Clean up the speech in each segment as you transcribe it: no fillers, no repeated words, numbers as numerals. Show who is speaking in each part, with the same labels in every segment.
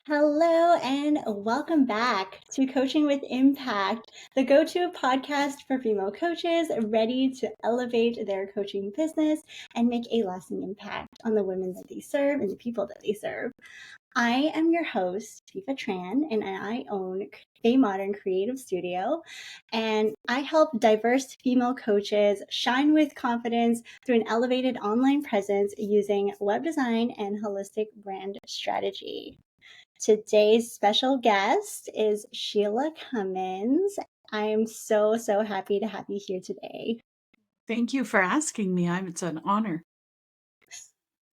Speaker 1: Hello and welcome back to Coaching with Impact, the go-to podcast for female coaches ready to elevate their coaching business and make a lasting impact on the women that they serve and the people that they serve. I am your host, Fifa Tran, and I own a modern creative studio, and I help diverse female coaches shine with confidence through an elevated online presence using web design and holistic brand strategy. Today's special guest is Shelagh Cummins. I am so happy to have you here today.
Speaker 2: Thank you for asking me. It's an honor.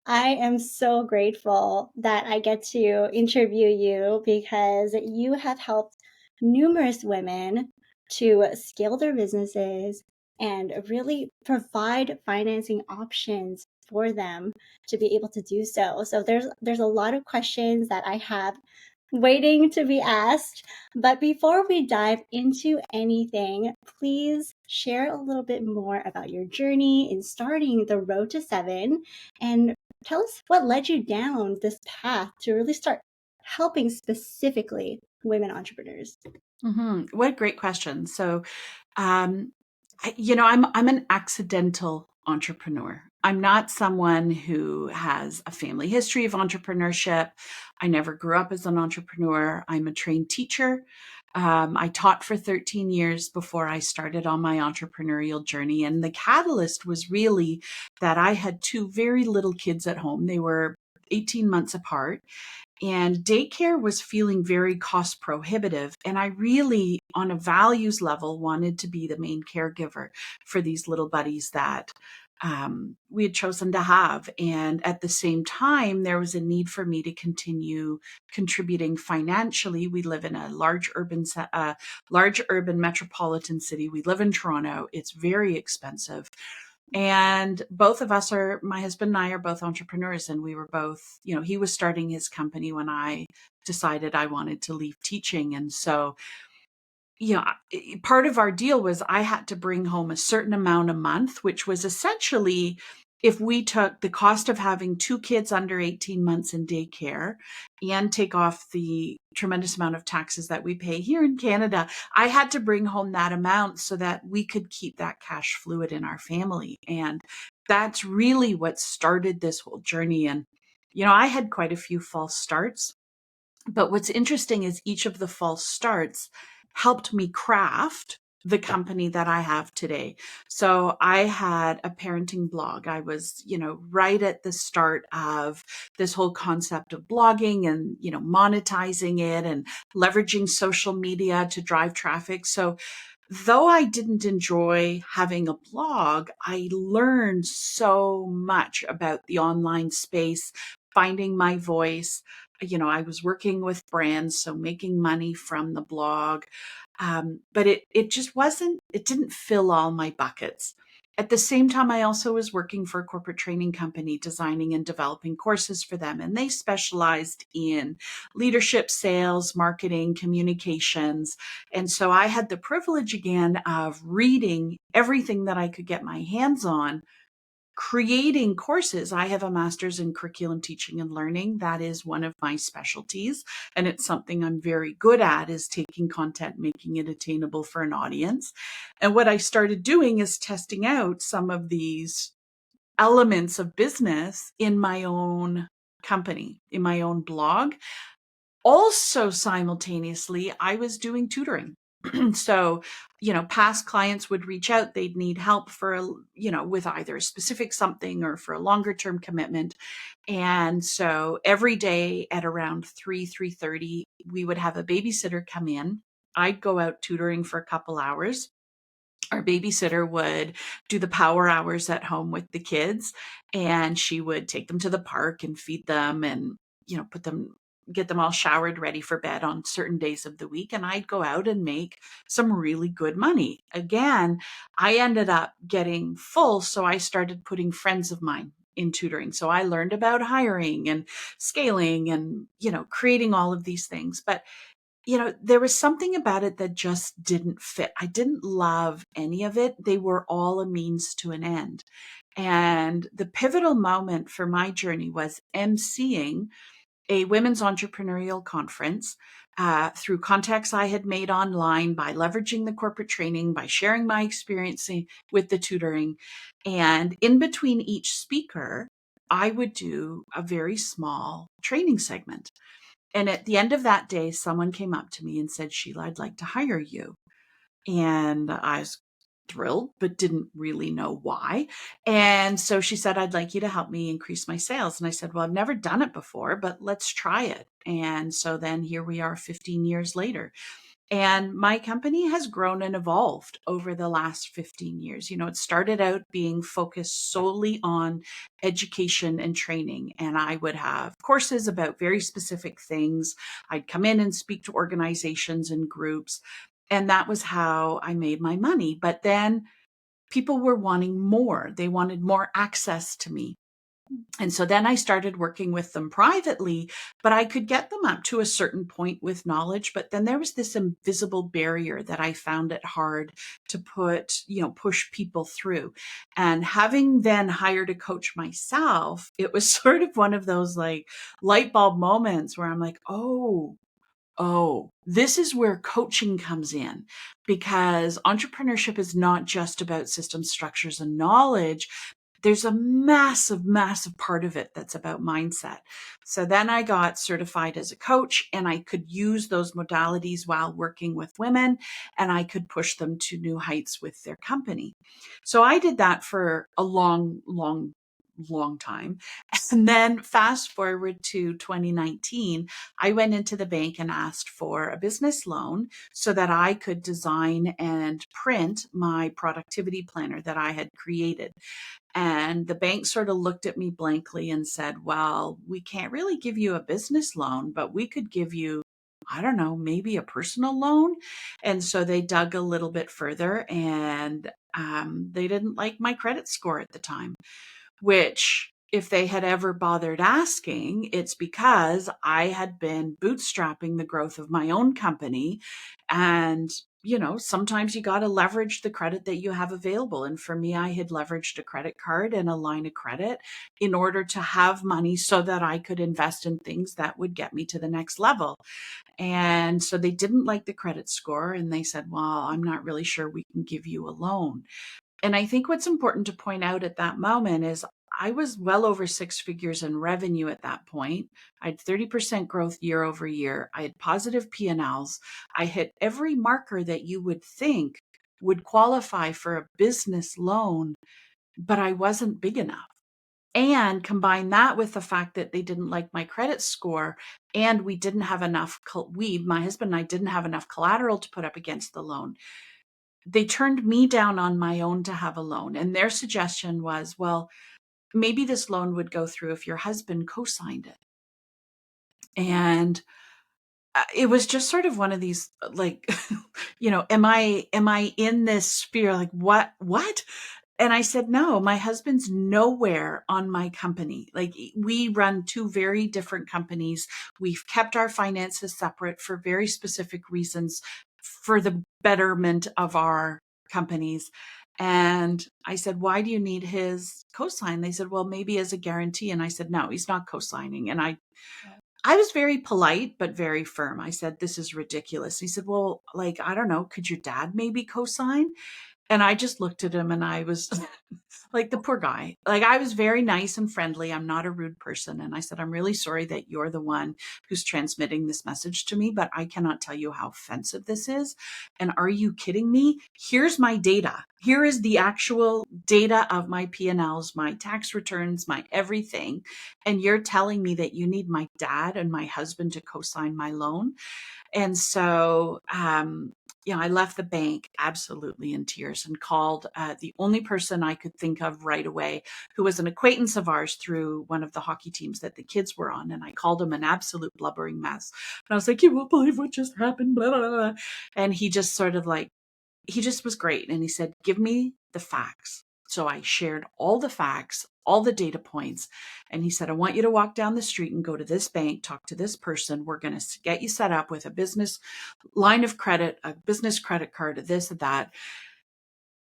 Speaker 1: I am so grateful that I get to interview you because you have helped numerous women to scale their businesses and really provide financing options for them to be able to do so. So there's a lot of questions that I have waiting to be asked. But before we dive into anything, please share a little bit more about your journey in starting the Road to Seven and tell us what led you down this path to really start helping specifically women entrepreneurs.
Speaker 2: What a great question. Um, I'm an accidental entrepreneur. I'm not someone who has a family history of entrepreneurship. I never grew up as an entrepreneur. I'm a trained teacher. I taught for 13 years before I started on my entrepreneurial journey. And the catalyst was really that I had two very little kids at home. They were 18 months apart. And daycare was feeling very cost prohibitive. And I really, on a values level, wanted to be the main caregiver for these little buddies that we had chosen to have. And at the same time, there was a need for me to continue contributing financially. We live in a large urban metropolitan city. We live in Toronto. It's very expensive. And both of us my husband and I are both entrepreneurs, and we were both, he was starting his company when I decided I wanted to leave teaching. And so, part of our deal was I had to bring home a certain amount a month, which was essentially if we took the cost of having two kids under 18 months in daycare and take off the tremendous amount of taxes that we pay here in Canada, I had to bring home that amount so that we could keep that cash fluid in our family. And that's really what started this whole journey. And, I had quite a few false starts. But what's interesting is each of the false starts helped me craft the company that I have today. So I had a parenting blog. I was, right at the start of this whole concept of blogging and, monetizing it and leveraging social media to drive traffic. So though I didn't enjoy having a blog, I learned so much about the online space, finding my voice. I was working with brands, so making money from the blog. But it just it didn't fill all my buckets. At the same time, I also was working for a corporate training company, designing and developing courses for them. And they specialized in leadership, sales, marketing, communications. And so I had the privilege again of reading everything that I could get my hands on, creating courses. I have a master's in curriculum teaching and learning. That is one of my specialties. And it's something I'm very good at, is taking content, making it attainable for an audience. And what I started doing is testing out some of these elements of business in my own company, in my own blog. Also, simultaneously, I was doing tutoring. So, past clients would reach out, they'd need help with either a specific something or for a longer term commitment. And so every day at around 3:30, we would have a babysitter come in. I'd go out tutoring for a couple hours. Our babysitter would do the power hours at home with the kids, and she would take them to the park and feed them and, get them all showered, ready for bed on certain days of the week. And I'd go out and make some really good money. Again, I ended up getting full. So I started putting friends of mine in tutoring. So I learned about hiring and scaling and, creating all of these things. But there was something about it that just didn't fit. I didn't love any of it. They were all a means to an end. And the pivotal moment for my journey was emceeing a women's entrepreneurial conference through contacts I had made online, by leveraging the corporate training, by sharing my experience with the tutoring. And in between each speaker, I would do a very small training segment. And at the end of that day, someone came up to me and said, Sheila, I'd like to hire you. And I was thrilled, but didn't really know why. And so she said, I'd like you to help me increase my sales. And I said, well, I've never done it before, but let's try it. And so then here we are 15 years later. And my company has grown and evolved over the last 15 years. You know, it started out being focused solely on education and training. And I would have courses about very specific things. I'd come in and speak to organizations and groups. And that was how I made my money. But then people were wanting more. They wanted more access to me. And so then I started working with them privately, but I could get them up to a certain point with knowledge. But then there was this invisible barrier that I found it hard to push people through. And having then hired a coach myself, it was sort of one of those like light bulb moments where I'm like, oh, this is where coaching comes in, because entrepreneurship is not just about systems, structures, and knowledge. There's a massive, massive part of it that's about mindset. So then I got certified as a coach, and I could use those modalities while working with women, and I could push them to new heights with their company. So I did that for a long time. And then fast forward to 2019, I went into the bank and asked for a business loan so that I could design and print my productivity planner that I had created. And the bank sort of looked at me blankly and said, well, we can't really give you a business loan, but we could give you, I don't know, maybe a personal loan. And so they dug a little bit further, and they didn't like my credit score at the time, which, if they had ever bothered asking, it's because I had been bootstrapping the growth of my own company. And, sometimes you got to leverage the credit that you have available. And for me, I had leveraged a credit card and a line of credit in order to have money so that I could invest in things that would get me to the next level. And so they didn't like the credit score, and they said, well, I'm not really sure we can give you a loan. And I think what's important to point out at that moment is I was well over six figures in revenue at that point. I had 30% growth year over year. I had positive P&Ls. I hit every marker that you would think would qualify for a business loan, but I wasn't big enough. And combine that with the fact that they didn't like my credit score, and we didn't have enough, my husband and I didn't have enough collateral to put up against the loan. They turned me down on my own to have a loan. And their suggestion was, well, maybe this loan would go through if your husband co-signed it. And it was just sort of one of these, like, am I in this sphere? Like, what? And I said, no, my husband's nowhere on my company. Like, we run two very different companies. We've kept our finances separate for very specific reasons, for the betterment of our companies. And I said, why do you need his cosign? They said, well, maybe as a guarantee. And I said, no, he's not cosigning. And I was very polite, but very firm. I said, this is ridiculous. He said, well, like, I don't know, could your dad maybe cosign? And I just looked at him, and I was like, the poor guy. Like, I was very nice and friendly. I'm not a rude person. And I said, I'm really sorry that you're the one who's transmitting this message to me, but I cannot tell you how offensive this is. And are you kidding me? Here's my data. Here is the actual data of my P&Ls, my tax returns, my everything. And you're telling me that you need my dad and my husband to co-sign my loan? And so, I left the bank absolutely in tears and called the only person I could think of right away, who was an acquaintance of ours through one of the hockey teams that the kids were on. And I called him an absolute blubbering mess. And I was like, you won't believe what just happened, blah, blah, blah. And he just sort of he just was great. And he said, give me the facts. So I shared all the facts, all the data points. And he said, I want you to walk down the street and go to this bank, talk to this person. We're going to get you set up with a business line of credit, a business credit card, this and that.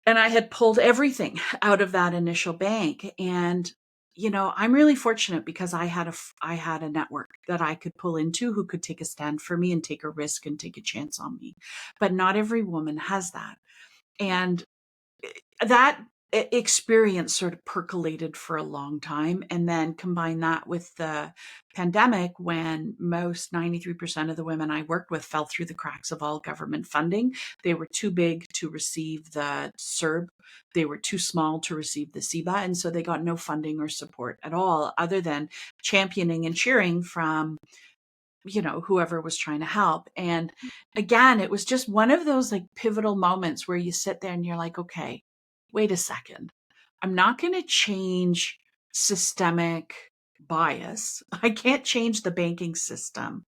Speaker 2: And I had pulled everything out of that initial bank. And I'm really fortunate because I had a network that I could pull into who could take a stand for me and take a risk and take a chance on me. But not every woman has that. And that experience sort of percolated for a long time, and then combine that with the pandemic, when most 93% of the women I worked with fell through the cracks of all government funding. They were too big to receive the CERB, they were too small to receive the CEBA, and so they got no funding or support at all, other than championing and cheering from whoever was trying to help. And again, it was just one of those like pivotal moments where you sit there and you're like, okay, wait a second. I'm not going to change systemic bias. I can't change the banking system,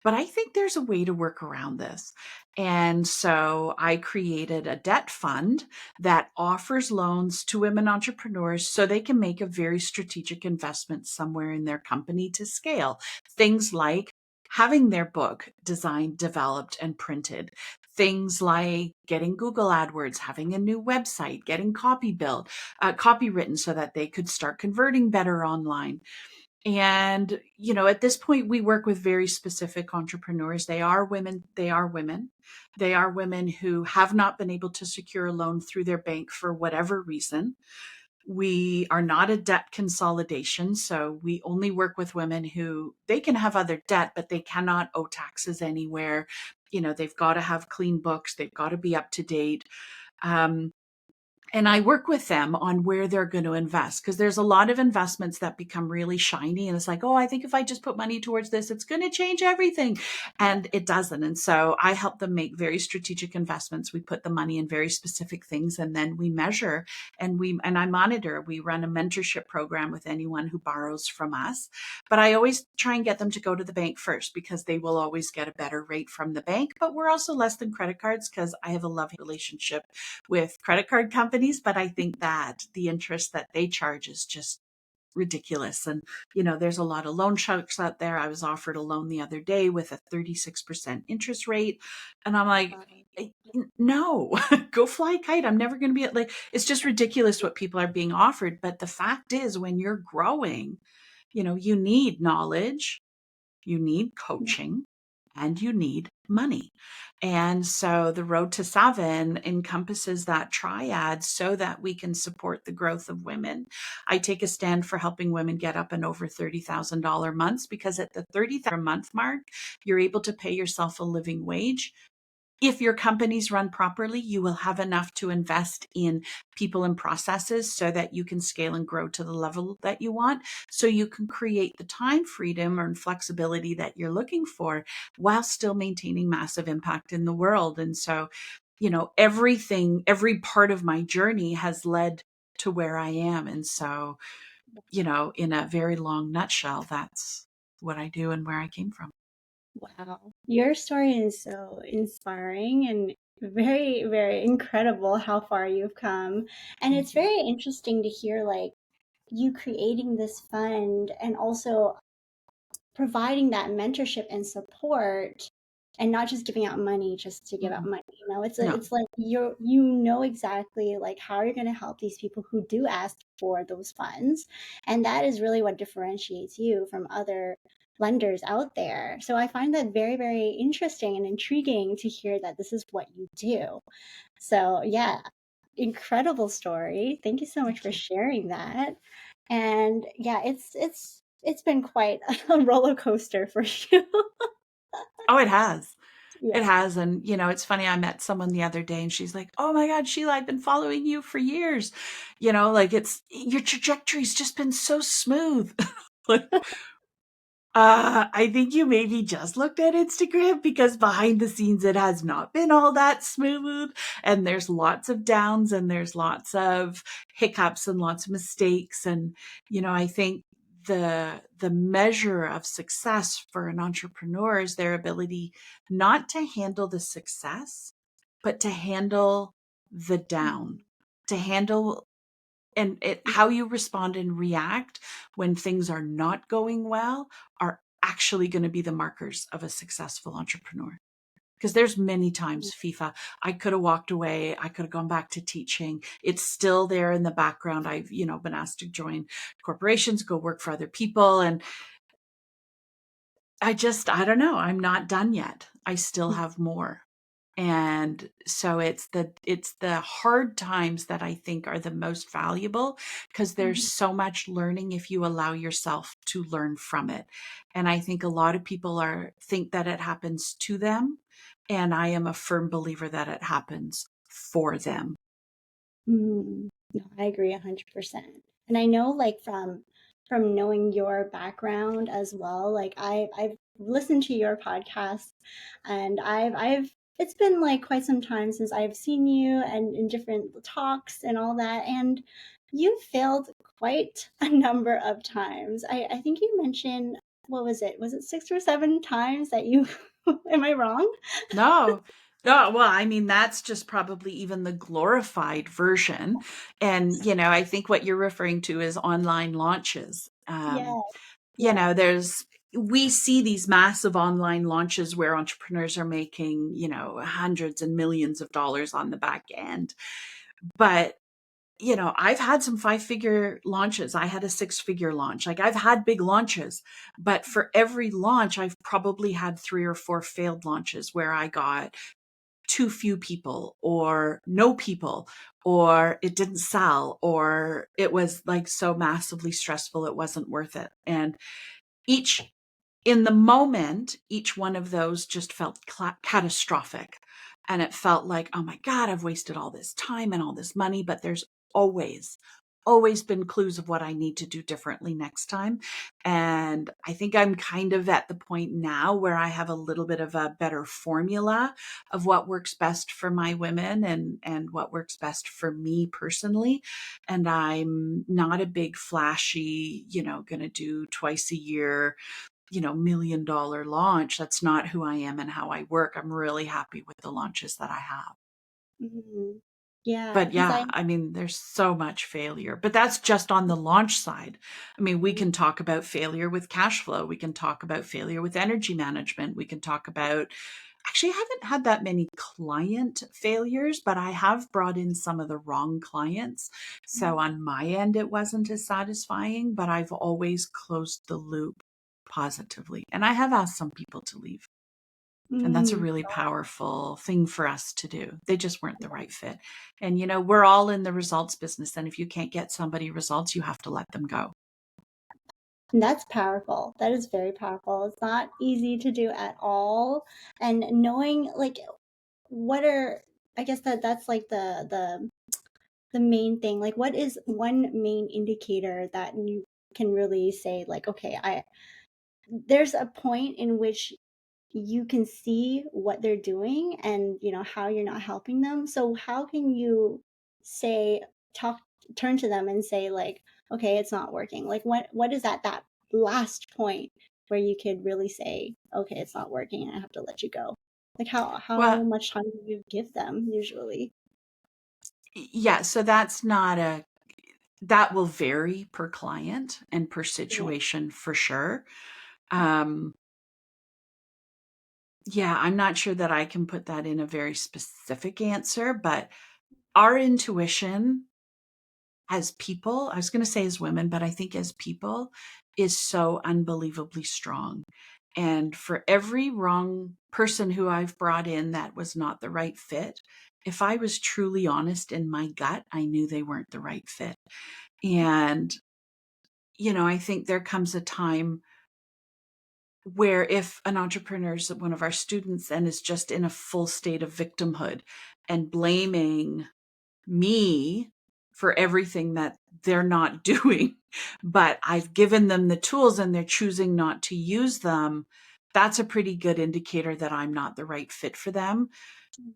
Speaker 2: but I think there's a way to work around this. And so I created a debt fund that offers loans to women entrepreneurs so they can make a very strategic investment somewhere in their company to scale. Things like having their book designed, developed, and printed. Things like getting Google AdWords, having a new website, getting copy written so that they could start converting better online. And, at this point, we work with very specific entrepreneurs. They are women. They are women. They are women who have not been able to secure a loan through their bank for whatever reason. We are not a debt consolidation. So we only work with women who they can have other debt, but they cannot owe taxes anywhere. They've got to have clean books. They've got to be up to date. And I work with them on where they're going to invest, because there's a lot of investments that become really shiny. And it's like, oh, I think if I just put money towards this, it's going to change everything. And it doesn't. And so I help them make very strategic investments. We put the money in very specific things, and then we measure and I monitor. We run a mentorship program with anyone who borrows from us. But I always try and get them to go to the bank first, because they will always get a better rate from the bank. But we're also less than credit cards, because I have a loving relationship with credit card companies, but I think that the interest that they charge is just ridiculous. And, there's a lot of loan sharks out there. I was offered a loan the other day with a 36% interest rate. And I'm like, no, go fly a kite. I'm never going to be like, it's just ridiculous what people are being offered. But the fact is, when you're growing, you need knowledge, you need coaching, and you need money. And so the road to seven encompasses that triad so that we can support the growth of women. I take a stand for helping women get up and over $30,000 months, because at the $30,000 month mark, you're able to pay yourself a living wage. If your companies run properly, you will have enough to invest in people and processes so that you can scale and grow to the level that you want. So you can create the time freedom or flexibility that you're looking for while still maintaining massive impact in the world. And so, every part of my journey has led to where I am. And so, in a very long nutshell, that's what I do and where I came from.
Speaker 1: Wow. Your story is so inspiring and very, very incredible how far you've come. And it's very interesting to hear like you creating this fund and also providing that mentorship and support and not just giving out money just to give out money.
Speaker 2: No.
Speaker 1: It's like exactly like how you're going to help these people who do ask for those funds. And that is really what differentiates you from other lenders out there. So I find that very, very interesting and intriguing to hear that this is what you do. So yeah, incredible story. Thank you so much
Speaker 2: Thank
Speaker 1: for
Speaker 2: you.
Speaker 1: sharing that. And yeah, it's been quite a roller coaster for you.
Speaker 2: Oh, it has. It
Speaker 1: Yeah.
Speaker 2: has. And, it's funny. I met someone the other day and she's like, oh my God, Sheila, I've been following you for years. Like your trajectory's just been so smooth. Like, I think you maybe just looked at Instagram, because behind the scenes, it has not been all that smooth. And there's lots of downs and there's lots of hiccups and lots of mistakes. And, I think the measure of success for an entrepreneur is their ability not to handle the success, but to handle the down,
Speaker 1: Mhm.
Speaker 2: to handle how you respond and react when things are not going well are actually going to be the markers of a successful entrepreneur. Because there's many times, Fifa, I could have walked away. I could have gone back to teaching. It's still there in the background. I've, been asked to join corporations, go work for other people. And I don't know. I'm not done yet. I still have more. And so it's the hard times that I think are the most valuable, because there's so much learning if you allow yourself to learn from it. And I think a lot of people think that it happens to them. And I am a firm believer that it happens for them.
Speaker 1: No, I agree 100%. And I know, like, from knowing your background as well, like I've listened to your podcast, and I've it's been like quite some time since I've seen you and in different talks and all that, and you failed quite a number of times. I think you mentioned, what was it? Was it 6 or 7 times that you am I wrong?
Speaker 2: No. No, well, I mean, that's just probably even the glorified version. And, I think what you're referring to is online launches.
Speaker 1: Yeah, yeah.
Speaker 2: We see these massive online launches where entrepreneurs are making, hundreds and millions of dollars on the back end. But, I've had some 5-figure launches. I had a 6-figure launch. Like, I've had big launches, but for every launch, I've probably had 3 or 4 failed launches where I got too few people, or no people, or it didn't sell, or it was like so massively stressful it wasn't worth it. And in the moment, each one of those just felt catastrophic. And it felt like, oh my God, I've wasted all this time and all this money. But there's always, always been clues of what I need to do differently next time. And I think I'm kind of at the point now where I have a little bit of a better formula of what works best for my women, and what works best for me personally. And I'm not a big flashy, going to do twice a year, $1 million launch. That's not who I am and how I work. I'm really happy with the launches that I have.
Speaker 1: Mhm. Yeah,
Speaker 2: But
Speaker 1: because
Speaker 2: yeah, I mean, there's so much failure, but that's just on the launch side. I mean, we can talk about failure with cash flow. We can talk about failure with energy management. We can talk about, actually, I haven't had that many client failures, but I have brought in some of the wrong clients. So on my end, it wasn't as satisfying, but I've always closed the loop positively. And I have asked some people to leave. And that's a
Speaker 1: Mm,
Speaker 2: really powerful thing for us to do. They just weren't the right fit. And, we're all in the results business. And if you can't get somebody results, you have to let them go.
Speaker 1: that's powerful. That is very powerful. It's not easy to do at all. And knowing, like, what are, I guess that's like the main thing. Like, what is one main indicator that you can really say, like, okay, I there's a point in which you can see what they're doing, and how you're not helping them. So how can you say, talk turn to them and say, like, okay, it's not working? Like, what is at that last point where you could really say, okay, it's not working and I have to let you go? Like, how
Speaker 2: Well,
Speaker 1: much time do you give them usually?
Speaker 2: yeah. So that will vary per client and per
Speaker 1: Yeah.
Speaker 2: situation for sure. Um, yeah, I'm not sure that I can put that in a very specific answer, but our intuition as people, I was going to say as women, but I think as people, is so unbelievably strong. And for every wrong person who I've brought in that was not the right fit, if I was truly honest in my gut, I knew they weren't the right fit. And, I think there comes a time where if an entrepreneur is one of our students and is just in a full state of victimhood and blaming me for everything that they're not doing, but I've given them the tools and they're choosing not to use them, that's a pretty good indicator that I'm not the right fit for them.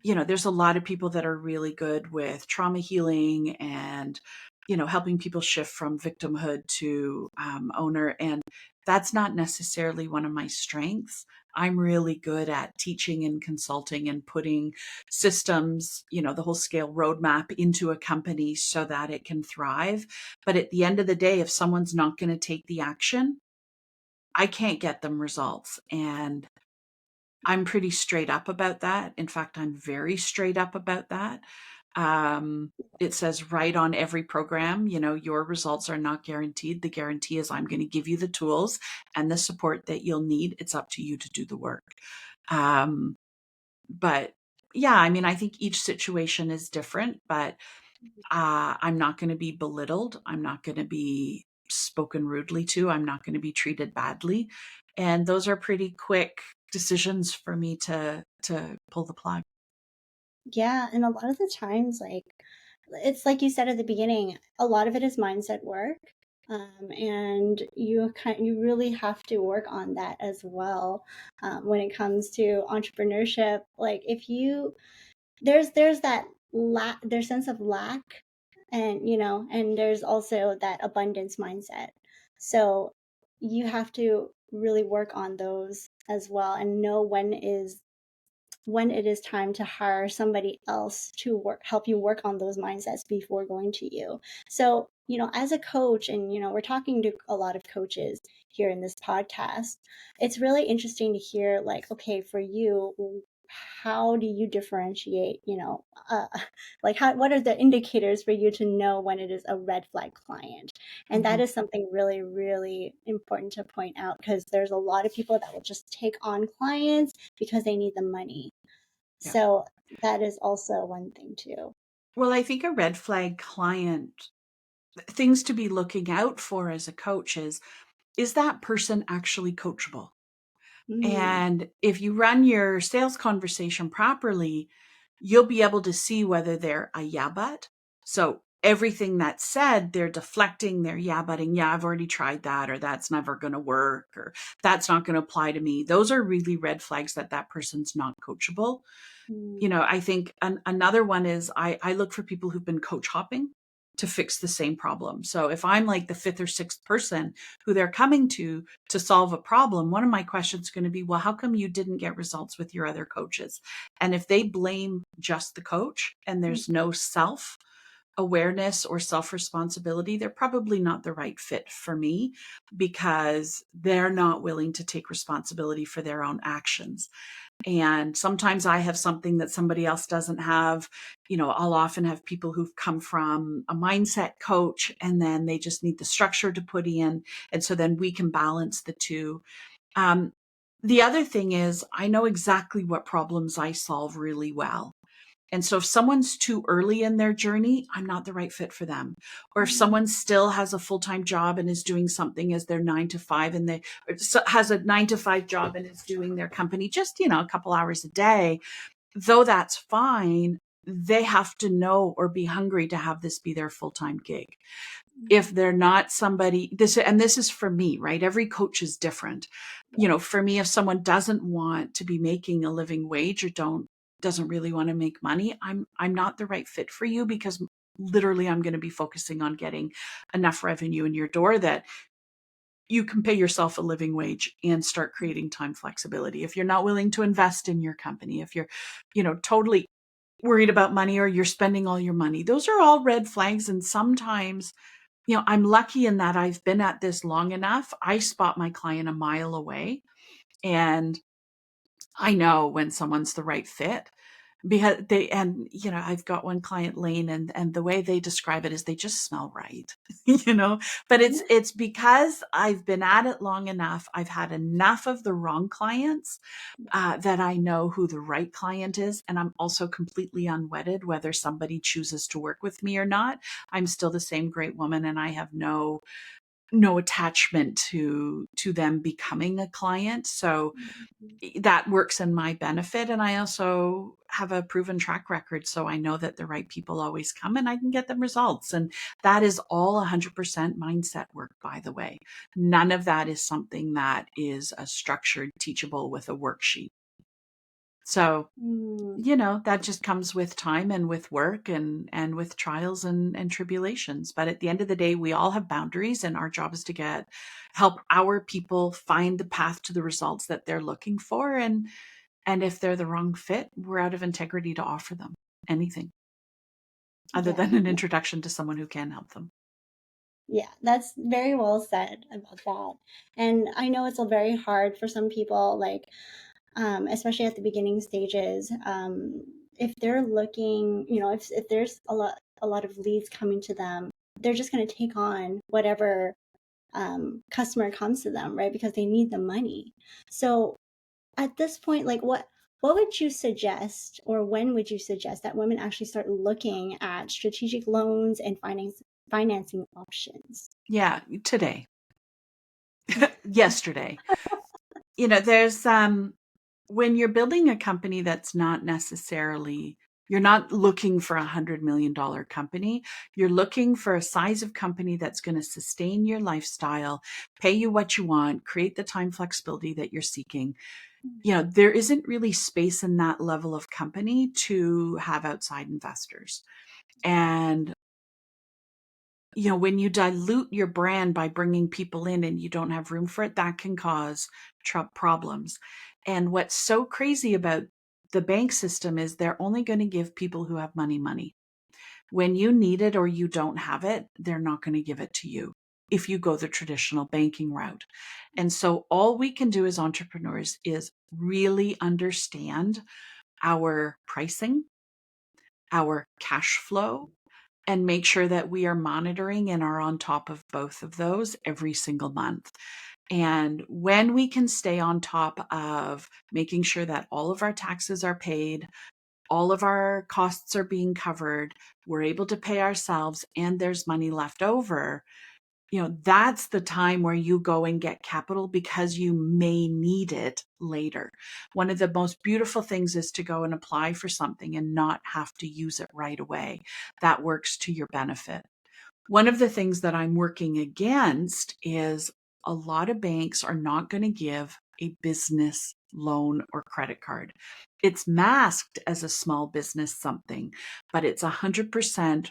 Speaker 2: There's a lot of people that are really good with trauma healing and, helping people shift from victimhood to owner. And that's not necessarily one of my strengths. I'm really good at teaching and consulting and putting systems, the whole scale roadmap into a company so that it can thrive. But at the end of the day, if someone's not going to take the action, I can't get them results. And I'm pretty straight up about that. In fact, I'm very straight up about that. Um, it says right on every program, your results are not guaranteed. The guarantee is I'm going to give you the tools and the support that you'll need. It's up to you to do the work. Um, but yeah, I mean, I think each situation is different, but I'm not going to be belittled. I'm not going to be spoken rudely to. I'm not going to be treated badly. And those are pretty quick decisions for me to pull the plug.
Speaker 1: Yeah, and a lot of the times, like, it's like you said at the beginning, a lot of it is mindset work. And you really have to work on that as well when it comes to entrepreneurship. Like if you there's that there's sense of lack, and and there's also that abundance mindset. So you have to really work on those as well and know when it is time to hire somebody else to help you work on those mindsets before going to you. So, as a coach, and, we're talking to a lot of coaches here in this podcast, it's really interesting to hear, like, okay, for you, how do you differentiate, like what are the indicators for you to know when it is a red flag client? And that
Speaker 2: Mhm.
Speaker 1: is something really, really important to point out, because there's a lot of people that will just take on clients because they need the money.
Speaker 2: Yeah.
Speaker 1: So that is also one thing too.
Speaker 2: Well, I think a red flag client, things to be looking out for as a coach is that person actually coachable?
Speaker 1: Mm,
Speaker 2: And if you run your sales conversation properly, you'll be able to see whether they're a yeah, but. So everything that's said, they're deflecting, they're yeah, butting, yeah, I've already tried that, or that's never going to work, or that's not going to apply to me. Those are really red flags that person's not coachable.
Speaker 1: mm,
Speaker 2: I think another one is I look for people who've been coach hopping to fix the same problem. So if I'm like the fifth or sixth person who they're coming to solve a problem, one of my questions is going to be, well, how come you didn't get results with your other coaches? And if they blame just the coach and
Speaker 1: mm,
Speaker 2: there's no self awareness or self responsibility, they're probably not the right fit for me because they're not willing to take responsibility for their own actions. And sometimes I have something that somebody else doesn't have. I'll often have people who've come from a mindset coach and then they just need the structure to put in. And so then we can balance the two. Um, the other thing is, I know exactly what problems I solve really well. And so if someone's too early in their journey, I'm not the right fit for them. Or if
Speaker 1: mm,
Speaker 2: someone still has a full-time job and is doing something as their 9 to 5 and they has a 9 to 5 job and is doing their company just, a couple hours a day, though that's fine, they have to know or be hungry to have this be their full-time gig. If they're not somebody, this is for me, right? Every coach is different. For me, if someone doesn't want to be making a living wage or doesn't really want to make money, I'm not the right fit for you because literally I'm going to be focusing on getting enough revenue in your door that you can pay yourself a living wage and start creating time flexibility. If you're not willing to invest in your company, if you're, totally worried about money or you're spending all your money, those are all red flags. And sometimes, I'm lucky in that I've been at this long enough. I spot my client a mile away and I know when someone's the right fit because I've got one client, Lane, and the way they describe it is they just smell right, but
Speaker 1: mm,
Speaker 2: it's because I've been at it long enough. I've had enough of the wrong clients that I know who the right client is. And I'm also completely unwedded, whether somebody chooses to work with me or not. I'm still the same great woman and I have no attachment to them becoming a client. So
Speaker 1: mm,
Speaker 2: that works in my benefit. And I also have a proven track record. So I know that the right people always come and I can get them results. And that is all 100% mindset work, by the way. None of that is something that is a structured, teachable with a worksheet. So,
Speaker 1: mm.
Speaker 2: that just comes with time and with work and with trials and tribulations. But at the end of the day, we all have boundaries and our job is to help our people find the path to the results that they're looking for. And if they're the wrong fit, we're out of integrity to offer them anything other
Speaker 1: Yeah,
Speaker 2: than an introduction to someone who can help them.
Speaker 1: yeah, that's very well said about that. And I know it's a very hard for some people, like especially at the beginning stages. If they're looking, if there's a lot of leads coming to them, they're just going to take on whatever customer comes to them, right? Because they need the money. So at this point, like what would you suggest, or when would you suggest that women actually start looking at strategic loans and financing options?
Speaker 2: Yeah, today, yesterday. There's when you're building a company that's not necessarily, you're not looking for $100 million company. You're looking for a size of company that's going to sustain your lifestyle, pay you what you want, create the time flexibility that you're seeking. There isn't really space in that level of company to have outside investors. And when you dilute your brand by bringing people in and you don't have room for it, that can cause problems. And what's so crazy about the bank system is they're only going to give people who have money. When you need it or you don't have it, they're not going to give it to you if you go the traditional banking route. And so all we can do as entrepreneurs is really understand our pricing, our cash flow, and make sure that we are monitoring and are on top of both of those every single month. And when we can stay on top of making sure that all of our taxes are paid, all of our costs are being covered, we're able to pay ourselves, and there's money left over, that's the time where you go and get capital because you may need it later. One of the most beautiful things is to go and apply for something and not have to use it right away. That works to your benefit. One of the things that I'm working against is a lot of banks are not going to give a business loan or credit card. It's masked as a small business something, but it's 100%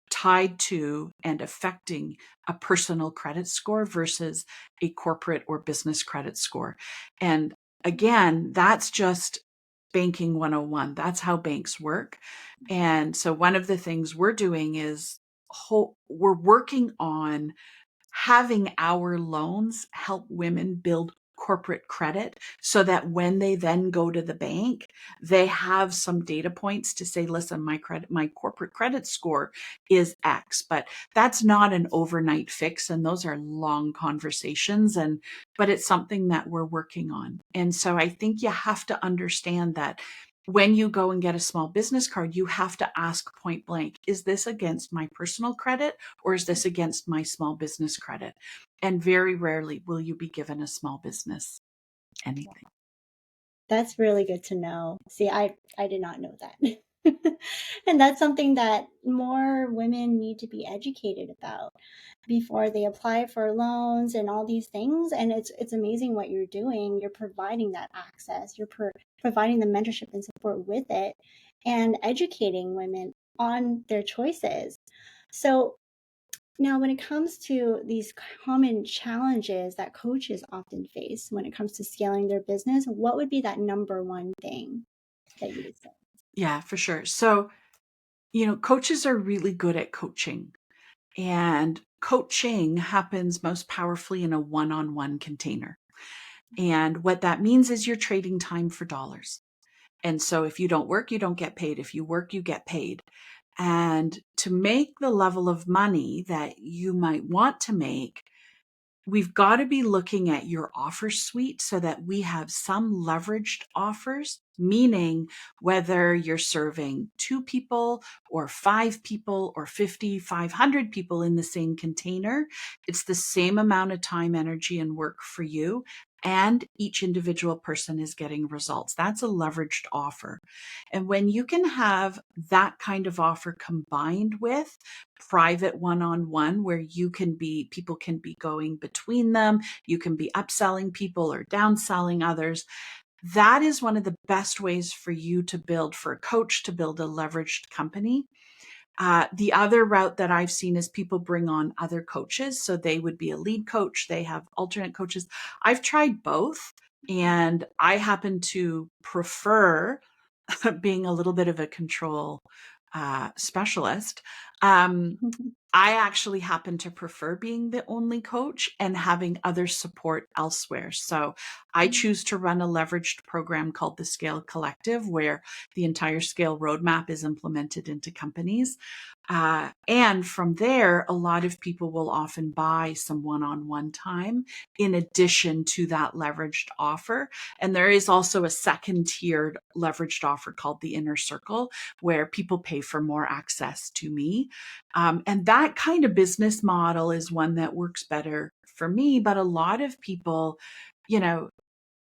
Speaker 2: tied to and affecting a personal credit score versus a corporate or business credit score. And again, that's just banking 101. That's how banks work. And so one of the things we're doing is we're working on having our loans help women build corporate credit so that when they then go to the bank, they have some data points to say, listen, my corporate credit score is X. But that's not an overnight fix. And those are long conversations. But it's something that we're working on. And so I think you have to understand that when you go and get a small business card, you have to ask point blank, is this against my personal credit or is this against my small business credit? And very rarely will you be given a small business anything.
Speaker 1: That's really good to know. See, I did not know that. And that's something that more women need to be educated about before they apply for loans and all these things. And it's amazing what you're doing. You're providing that access. You're providing the mentorship and support with it, and educating women on their choices. So now, when it comes to these common challenges that coaches often face when it comes to scaling their business, what would be that number one thing that you would say?
Speaker 2: Yeah, for sure. So, coaches are really good at coaching, and coaching happens most powerfully in a one-on-one container. And what that means is you're trading time for dollars. And so if you don't work, you don't get paid. If you work, you get paid. And to make the level of money that you might want to make, we've got to be looking at your offer suite so that we have some leveraged offers, meaning whether you're serving 2 people or 5 people or 50, 500 people in the same container, it's the same amount of time, energy, and work for you. And each individual person is getting results. That's a leveraged offer. And when you can have that kind of offer combined with private one-on-one where people can be going between them, you can be upselling people or downselling others, that is one of the best ways for you to build, for a coach to build a leveraged company. The other route that I've seen is people bring on other coaches. So they would be a lead coach. They have alternate coaches. I've tried both, and I happen to prefer being a little bit of a control specialist. I actually happen to prefer being the only coach and having other support elsewhere. So I choose to run a leveraged program called the Scale Collective, where the entire Scale roadmap is implemented into companies. And from there, a lot of people will often buy some one-on-one time in addition to that leveraged offer. And there is also a second tiered leveraged offer called the Inner Circle, where people pay for more access to me. And that kind of business model is one that works better for me. But a lot of people, you know,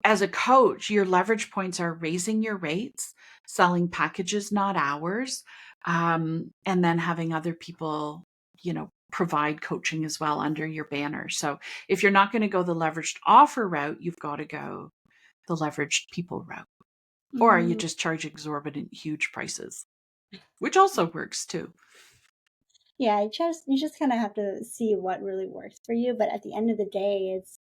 Speaker 2: as a coach, your leverage points are raising your rates, selling packages, not hours, and then having other people, provide coaching as well under your banner. So if you're not going to go the leveraged offer route, you've got to go the leveraged people route, or you
Speaker 1: Mm,
Speaker 2: just charge exorbitant, huge prices, which also works too.
Speaker 1: yeah, you just kind of have to see what really works for you. But at the end of the day, it's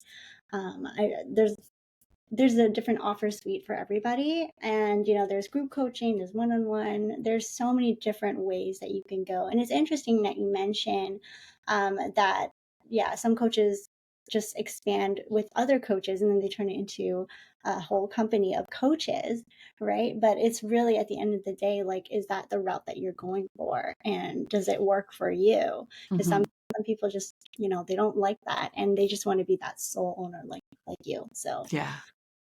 Speaker 1: there's a different offer suite for everybody, and there's group coaching, there's one-on-one, there's so many different ways that you can go. And it's interesting that you mention that, yeah, some coaches just expand with other coaches and then they turn it into a whole company of coaches, right? But it's really, at the end of the day, like, is that the route that you're going for, and does it work for you? Because
Speaker 2: Hmm.
Speaker 1: some people just, they don't like that, and they just want to be that sole owner, like you. So
Speaker 2: Yeah.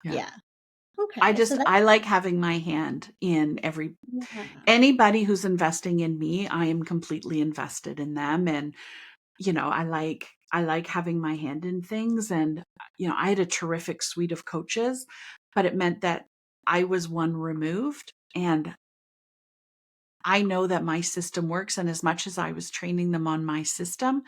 Speaker 2: Yeah.
Speaker 1: yeah. Okay. So that's,
Speaker 2: I like having my hand in
Speaker 1: yeah.
Speaker 2: anybody who's investing in me. I am completely invested in them. And, I like having my hand in things. And, I had a terrific suite of coaches, but it meant that I was one removed, and I know that my system works. And as much as I was training them on my system,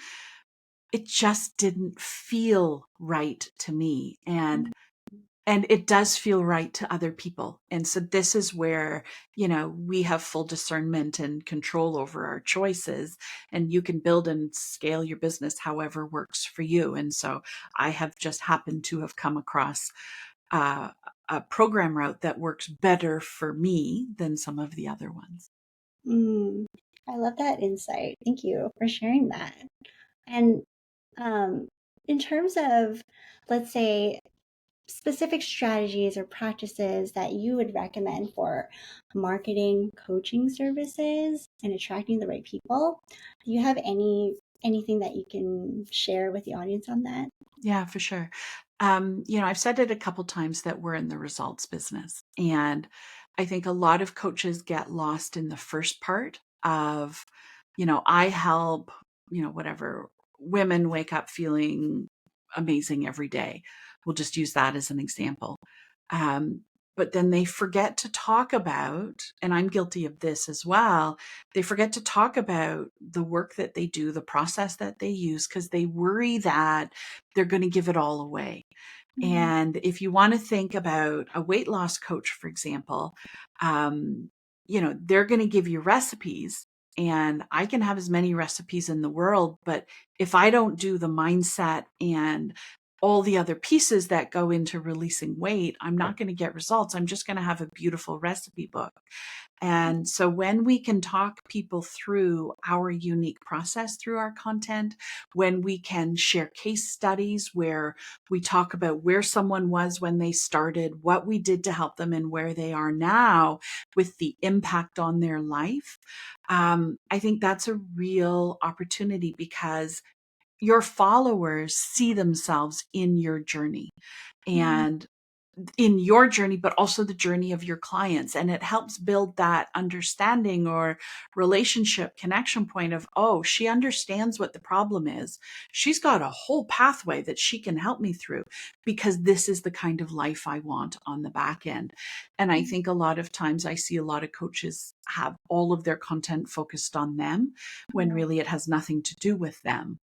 Speaker 2: it just didn't feel right to me. And it does feel right to other people. And so this is where, we have full discernment and control over our choices, and you can build and scale your business however works for you. And so I have just happened to have come across uh, a program route that works better for me than some of the other ones.
Speaker 1: Mm, I love that insight. Thank you for sharing that. And um, in terms of, let's say, specific strategies or practices that you would recommend for marketing coaching services and attracting the right people, do you have anything that you can share with the audience on that?
Speaker 2: Yeah, for sure. I've said it a couple times that we're in the results business. And I think a lot of coaches get lost in the first part of, I help, whatever, women wake up feeling amazing every day. We'll just use that as an example. Um, but then they forget to talk about, and I'm guilty of this as well, they forget to talk about the work that they do, the process that they use, because they worry that they're going to give it all away.
Speaker 1: Mm,
Speaker 2: And if you want to think about a weight loss coach, for example, they're going to give you recipes, and I can have as many recipes in the world, but if I don't do the mindset and all the other pieces that go into releasing weight, I'm not going to get results. I'm just going to have a beautiful recipe book. And so when we can talk people through our unique process through our content, when we can share case studies where we talk about where someone was when they started, what we did to help them, and where they are now with the impact on their life, I think that's a real opportunity, because your followers see themselves in your journey,
Speaker 1: mm,
Speaker 2: and in your journey, but also the journey of your clients. And it helps build that understanding or relationship connection point of, oh, she understands what the problem is. She's got a whole pathway that she can help me through, because this is the kind of life I want on the back end. And I
Speaker 1: mm,
Speaker 2: think a lot of times I see a lot of coaches have all of their content focused on them, when
Speaker 1: yeah.
Speaker 2: really it has nothing to do with them.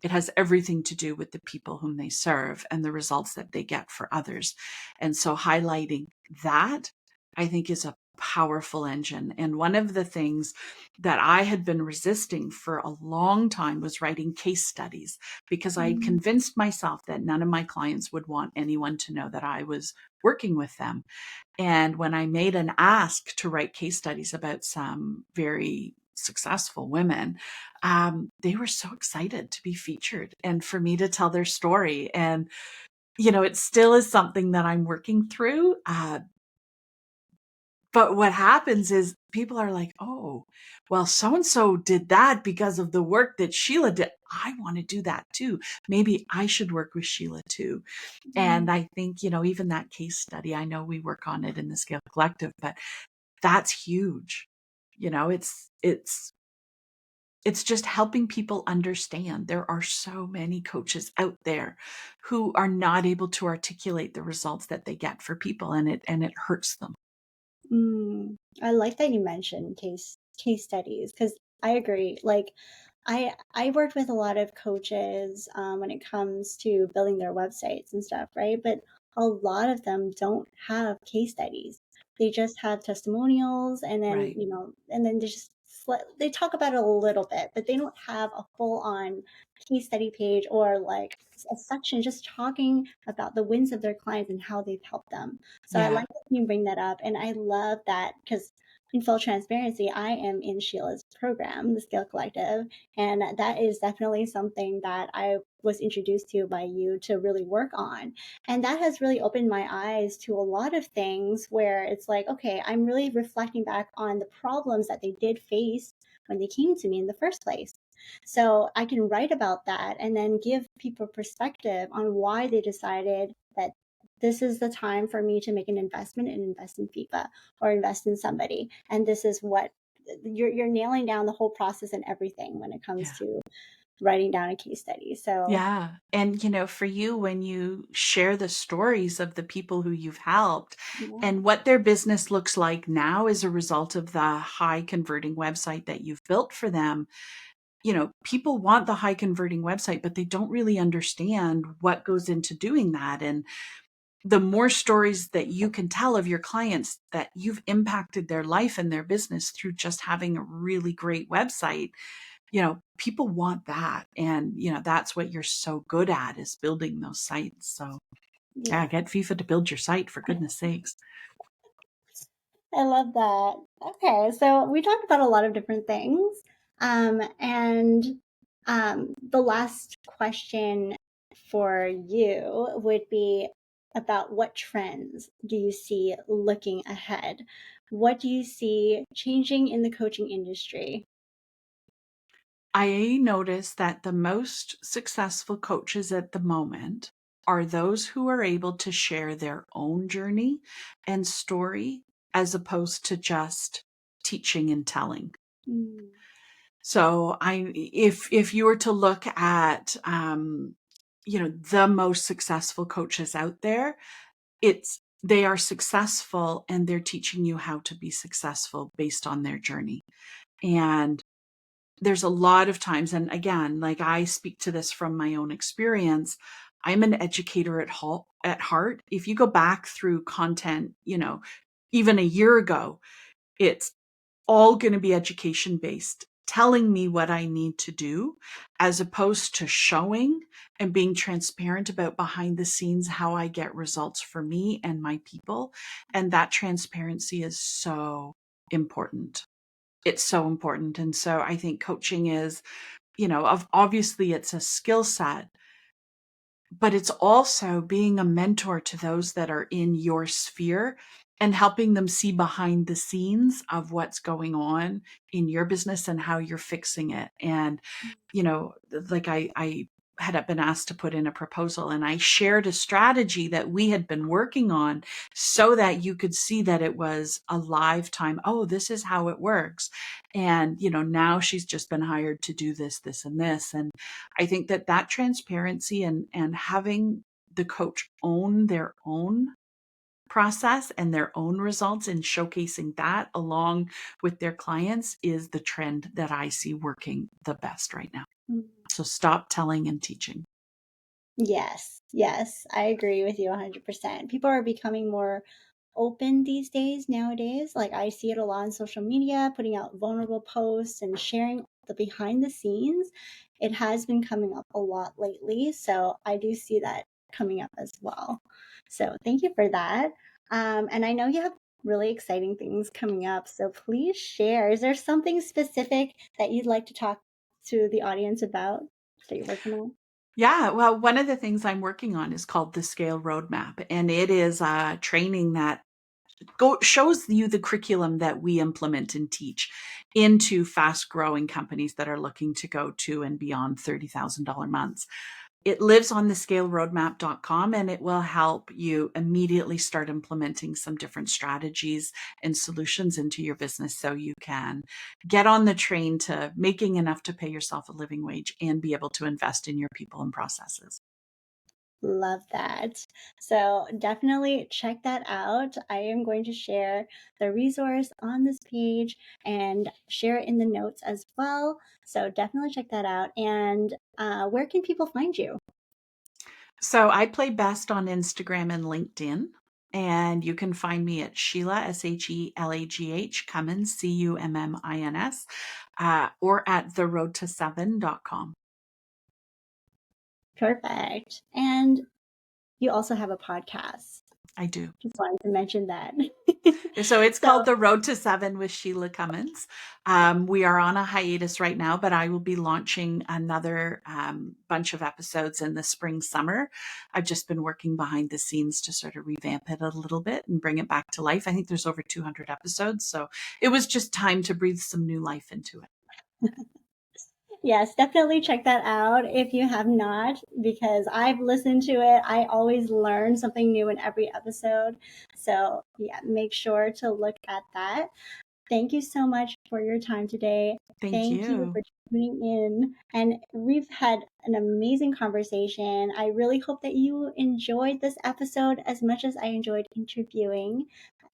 Speaker 2: It has everything to do with the people whom they serve and the results that they get for others. And so highlighting that, I think, is a powerful engine. And one of the things that I had been resisting for a long time was writing case studies, because I had
Speaker 1: Mm,
Speaker 2: convinced myself that none of my clients would want anyone to know that I was working with them. And when I made an ask to write case studies about some very successful women, they were so excited to be featured and for me to tell their story. And, it still is something that I'm working through. But what happens is people are like, oh, well, so and so did that because of the work that Sheila did. I want to do that too. Maybe I should work with Sheila too. And I think, even that case study, I know we work on it in the Scale Collective, but that's huge. It's just helping people understand there are so many coaches out there who are not able to articulate the results that they get for people, and it hurts them.
Speaker 1: I like that you mentioned case studies because I agree. Like, I worked with a lot of coaches when it comes to building their websites and stuff, right? But a lot of them don't have case studies. They just have testimonials, and then
Speaker 2: Right.
Speaker 1: and then they talk about it a little bit, but they don't have a full on case study page or like a section just talking about the wins of their clients and how they've helped them. So I
Speaker 2: Yeah.
Speaker 1: like that you bring that up, and I love that because in full transparency, I am in Sheila's program, the Scale Collective, and that is definitely something that I was introduced to by you to really work on. And that has really opened my eyes to a lot of things where it's like, okay, I'm really reflecting back on the problems that they did face when they came to me in the first place. So I can write about that and then give people perspective on why they decided that this is the time for me to make an investment and invest in FIFA or invest in somebody. And this is what you're nailing down the whole process and everything when it comes
Speaker 2: Yeah.
Speaker 1: to writing down a case study. So
Speaker 2: Yeah. And, for you, when you share the stories of the people who you've helped
Speaker 1: yeah.
Speaker 2: and what their business looks like now as a result of the high converting website that you've built for them, people want the high converting website, but they don't really understand what goes into doing that. And the more stories that you can tell of your clients that you've impacted their life and their business through just having a really great website, people want that. And, that's what you're so good at, is building those sites. So yeah,
Speaker 1: Yeah.
Speaker 2: get FIFA to build your site, for goodness sakes.
Speaker 1: I love that. Okay, so we talked about a lot of different things. And the last question for you would be about what trends do you see looking ahead? What do you see changing in the coaching industry?
Speaker 2: I notice that the most successful coaches at the moment are those who are able to share their own journey and story as opposed to just teaching and telling.
Speaker 1: Mm,
Speaker 2: So if you were to look at, the most successful coaches out there, they are successful and they're teaching you how to be successful based on their journey. And there's a lot of times, and again, like, I speak to this from my own experience. I'm an educator at heart. If you go back through content, even a year ago, it's all going to be education based, telling me what I need to do, as opposed to showing and being transparent about behind the scenes how I get results for me and my people. And that transparency is so important. It's so important. And so I think coaching is, obviously it's a skill set, but it's also being a mentor to those that are in your sphere and helping them see behind the scenes of what's going on in your business and how you're fixing it. And, like, I had been asked to put in a proposal, and I shared a strategy that we had been working on so that you could see that it was a lifetime. Oh, this is how it works. And, now she's just been hired to do this, this, and this. And I think that transparency and having the coach own their own process and their own results and showcasing that along with their clients is the trend that I see working the best right now.
Speaker 1: mm.
Speaker 2: So stop telling and teaching.
Speaker 1: Yes, yes, I agree with you 100%. People are becoming more open these days, nowadays. Like, I see it a lot on social media, putting out vulnerable posts and sharing the behind the scenes. It has been coming up a lot lately. So I do see that coming up as well. So thank you for that. And I know you have really exciting things coming up. So please share. Is there something specific that you'd like to talk to the audience about that you're working on?
Speaker 2: Yeah, well, one of the things I'm working on is called the Scale Roadmap, and it is training that shows you the curriculum that we implement and teach into fast growing companies that are looking to go to and beyond $30,000 months. It lives on the scaleroadmap.com, and it will help you immediately start implementing some different strategies and solutions into your business so you can get on the train to making enough to pay yourself a living wage and be able to invest in your people and processes.
Speaker 1: Love that. So definitely check that out. I am going to share the resource on this page and share it in the notes as well. So definitely check that out. And where can people find you?
Speaker 2: So I play best on Instagram and LinkedIn. And you can find me at Shelagh, Shelagh, Cummins, Cummins, or at theroadto7.com.
Speaker 1: Perfect. And you also have a podcast.
Speaker 2: I do.
Speaker 1: Just wanted to mention that.
Speaker 2: So it's
Speaker 1: So
Speaker 2: called The Road to Seven with Shelagh Cummins. We are on a hiatus right now, but I will be launching another bunch of episodes in the spring, summer. I've just been working behind the scenes to sort of revamp it a little bit and bring it back to life. I think there's over 200 episodes. So it was just time to breathe some new life into it.
Speaker 1: yes, definitely check that out if you have not, because I've listened to it. I always learn something new in every episode. So, yeah, make sure to look at that. Thank you so much for your time today.
Speaker 2: Thank
Speaker 1: Thank you
Speaker 2: you.
Speaker 1: for tuning in. And we've had an amazing conversation. I really hope that you enjoyed this episode as much as I enjoyed interviewing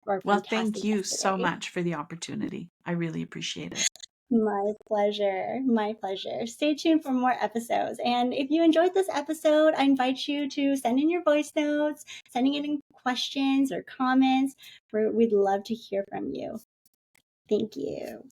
Speaker 1: our
Speaker 2: Well, thank
Speaker 1: fantastic
Speaker 2: you
Speaker 1: guest
Speaker 2: so
Speaker 1: today.
Speaker 2: much for the opportunity. I really appreciate it.
Speaker 1: My pleasure. My pleasure. Stay tuned for more episodes. And if you enjoyed this episode, I invite you to send in your voice notes, sending in questions or comments. We'd love to hear from you. Thank you.